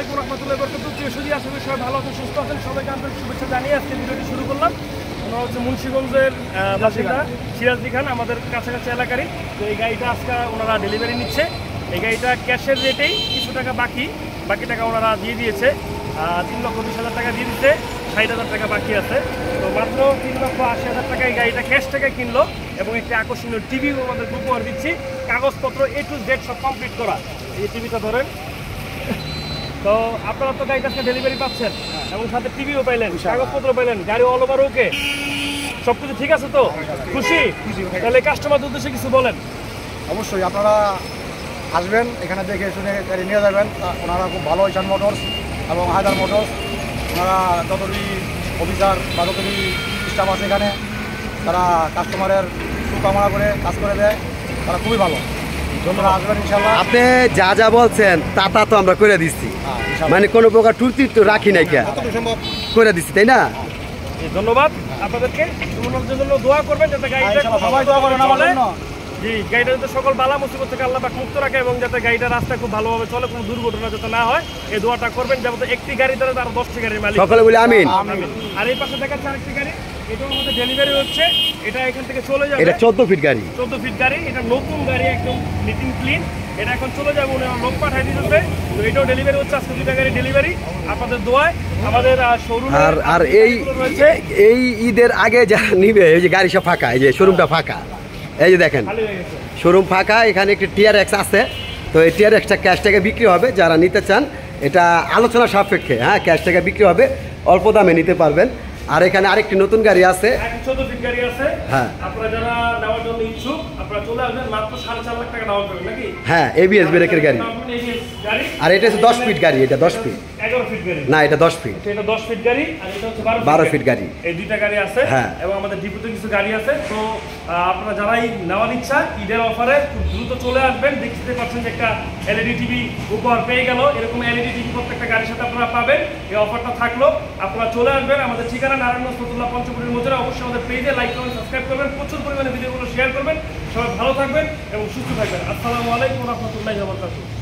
আলাইকুম রহমতুল্লাহি ওয়া বারাকাতুহু। প্রিয় সুধী, আশা করি সবাই ভালো আছেন, সুস্থ আছেন। সবাইকে আন্তরিক শুভেচ্ছা জানিয়ে আজকে ভিডিওটি শুরু করলাম। আমরা হচ্ছে মুন্সিগঞ্জের বাসিন্দা সিরাজদি খান, আমাদের কাছাকাছি এলাকারই। তো এই গাড়িটা আজকে ওনারা ডেলিভারি নিচ্ছে। এই গাড়িটা ক্যাশের রেটেই, কিছু টাকা বাকি টাকা ওনারা দিয়ে দিয়েছে। 3,20,000 টাকা দিয়ে দিচ্ছে, 60,000 টাকা বাকি আছে। তো মাত্র 3,80,000 টাকা এই গাড়িটা ক্যাশ টাকা কিনলো এবং একটি আকর্ষণীয় টিভিও আমাদের উপহার দিচ্ছি। কাগজপত্র A to Z সব কমপ্লিট করা। এই টিভিটা ধরেন। তো আপনারা তো গাড়িটা আজকে ডেলিভারি পাচ্ছেন এবং সাথে টিভিও পাইলেন, কাগজপত্র পাইলেন, গাড়ি অল ওভার ওকে, সবকিছু ঠিক আছে তো? খুশি? তাহলে কাস্টমারদের উদ্দেশ্যে কিছু বলেন। অবশ্যই আপনারা আসবেন, এখানে দেখে শুনে গাড়ি নিয়ে যাবেন। ওনারা খুব ভালো, ঈশান মোটরস এবং হায়দার মোটরস, ওনারা যতটি অফিসার বা যতটি স্টাফ আছে এখানে, তারা কাস্টমারের সুকামনা করে কাজ করে দেয়, তারা খুবই ভালো। ধন্যবাদ, আসবেন ইনশাল্লাহ। আপনি যা যা বলছেন তা তো আমরা করে দিচ্ছি, মানে কোনো প্রকার ত্রুটি তো রাখি নাই, কে করে দিচ্ছি, তাই না? ধন্যবাদ আপনাদেরকে। তোমার জন্য দোয়া করবেন যাতে গাড়িটা সবাই দোয়া করেন আমার জন্য। জি, গাড়িটা যাতে সকল বালা মুসিবত থেকে আল্লাহ পাক মুক্ত রাখে এবং যাতে গাড়িটা রাস্তায় খুব ভালোভাবে চলে, কোনো দুর্ঘটনা যাতে না হয়, এই দোয়াটা করবেন। যেমন একটি গাড়ি দ্বারা তার 10টি গাড়ির মালিক সকলে বলি আমিন। আর এই পাশে দেখাচ্ছে আরেকটি গাড়ি, এটাও আমাদের ডেলিভারি হচ্ছে। এটা এখান থেকে চলে যাবে, এটা 14 ফিট গাড়ি, 14 ফিট গাড়ি। এটা নতুন গাড়ি, একদম নিটিং ক্লিন। এটা এখন চলে যাবে, উনি লোক পাঠাই দিতেছে। তো এটাও ডেলিভারি হচ্ছে, আজকে 2টা গাড়ি ডেলিভারি আপনাদের দোয়ায়। আমাদের শোরুম আর এই ঈদের আগে যা নিবে, এই যে গাড়ি সব ফাঁকা, এই যে শোরুমটা ফাঁকা, এই যে দেখেন শোরুম ফাঁকা। এখানে একটি TRX আছে, তো এই TRXটা ক্যাশ টাকা বিক্রি হবে। যারা নিতে চান এটা আলোচনা সাপেক্ষে, হ্যাঁ, ক্যাশ টাকা বিক্রি হবে, অল্প দামে নিতে পারবেন। আর এখানে আরেকটি নতুন গাড়ি আছে, 14 ফিট গাড়ি আছে। হ্যাঁ, আপনারা যারা নেওয়ার জন্য ইচ্ছুক আপনারা চলে আসবেন। মাত্র 4.5 লাখ টাকা ডাউন করবেন নাকি? হ্যাঁ, ABS ব্রেকের গাড়ি। আর এটা হচ্ছে 10 ফিট গাড়ি, এটা 10 ফিট, 11 ফিট গাড়ি না এটা 10 ফিট, এটা 10 ফিট গাড়ি। আর এটা হচ্ছে 12 ফিট গাড়ি। এই 2টা গাড়ি আছে, হ্যাঁ। এবং আমাদের ডিপোতে কিছু গাড়ি আছে। তো আপনারা যারাই নেওয়ার ইচ্ছা, ঈদের অফারে খুব দ্রুত চলে আসবেন। দেখতে পাচ্ছেন যে একটা LED টিভি উপহার পেয়ে গেল। এরকম LED টিভি প্রত্যেকটা গাড়ির সাথে আপনারা পাবেন। এই অফারটা থাকলো, আপনারা চলে আসবেন। আমাদের ঠিকানা নারায়ণগঞ্জ ফতুল্লাহ পঞ্চপুরের মধ্যে। অবশ্যই আমাদের পেজে লাইক করবেন, সাবস্ক্রাইব করবেন, প্রচুর পরিমাণে ভিডিওগুলো শেয়ার করবেন। সবাই ভালো থাকবেন এবং সুস্থ থাকবেন। আসসালামু আলাইকুম ওয়া রাহমাতুল্লাহি ওয়া বারাকাতুহু।